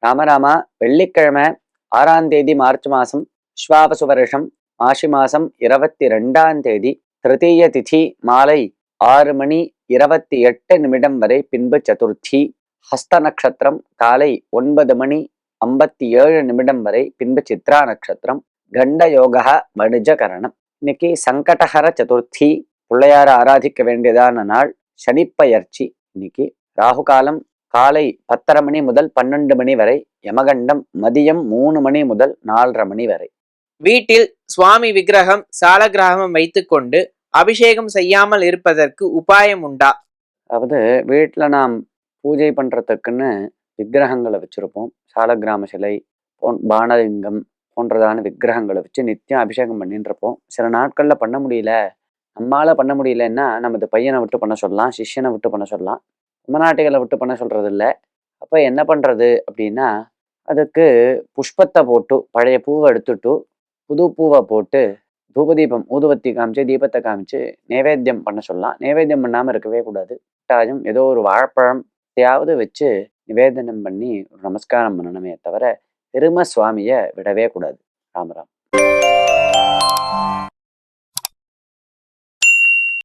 ராமராமா, வெள்ளிக்கிழமை 6ஆம் தேதி மார்ச் மாசம் விஸ்வாவசு வருஷம் மாசி மாசம் 22ஆம் தேதி திருத்தீய திதி மாலை 6 மணி 28 நிமிடம் வரை, பின்பு சதுர்த்தி. ஹஸ்த நட்சத்திரம் காலை 9 மணி 57 நிமிடம் வரை, பின்பு சித்ரா நட்சத்திரம். கண்ட யோகா வணிஜ கரணம். இன்னைக்கு சங்கடஹர சதுர்த்தி, பிள்ளையார ஆராதிக்க வேண்டியதான நாள். சனிப்பெயர்ச்சி இன்னைக்கு. ராகு காலம் காலை 10:30 முதல் 12 வரை, யமகண்டம் மதியம் 3 முதல் 4:30 வரை. வீட்டில் சுவாமி விக்கிரகம் சாலக்கிராமம் வைத்துக்கொண்டு அபிஷேகம் செய்யாமல் இருப்பதற்கு உபாயம் உண்டா? அதாவது வீட்டில் நாம் பூஜை பண்றதுக்குன்னு விக்கிரகங்களை வச்சிருப்போம். சாலக்கிராம சிலை, பானலிங்கம் போன்றதான விக்கிரகங்களை வச்சு நித்தியம் அபிஷேகம் பண்ணிட்டு இருப்போம். சில நாட்கள்ல பண்ண முடியல, நம்மளால பண்ண முடியலன்னா நமது பையனை விட்டு பண்ண சொல்லலாம், சிஷ்யனை விட்டு பண்ண சொல்லலாம், அம்மநாட்டிகளை விட்டு பண்ண சொல்றது இல்லை. அப்ப என்ன பண்றது அப்படின்னா, அதுக்கு புஷ்பத்தை போட்டு பழைய பூவை எடுத்துட்டு புது பூவை போட்டு தூபதீபம் ஊதுவத்தி காமிச்சு தீபத்தை காமிச்சு நைவேத்தியம் பண்ண சொல்லலாம். நைவேத்தியம் பண்ணாம இருக்கவே கூடாது. ஏதோ ஒரு வாழைப்பழம் எதையாவது வச்சு நிவேதனம் பண்ணி ஒரு நமஸ்காரம் பண்ணணுமே தவிர பெருமை சுவாமியை விடவே கூடாது. ராமராம்.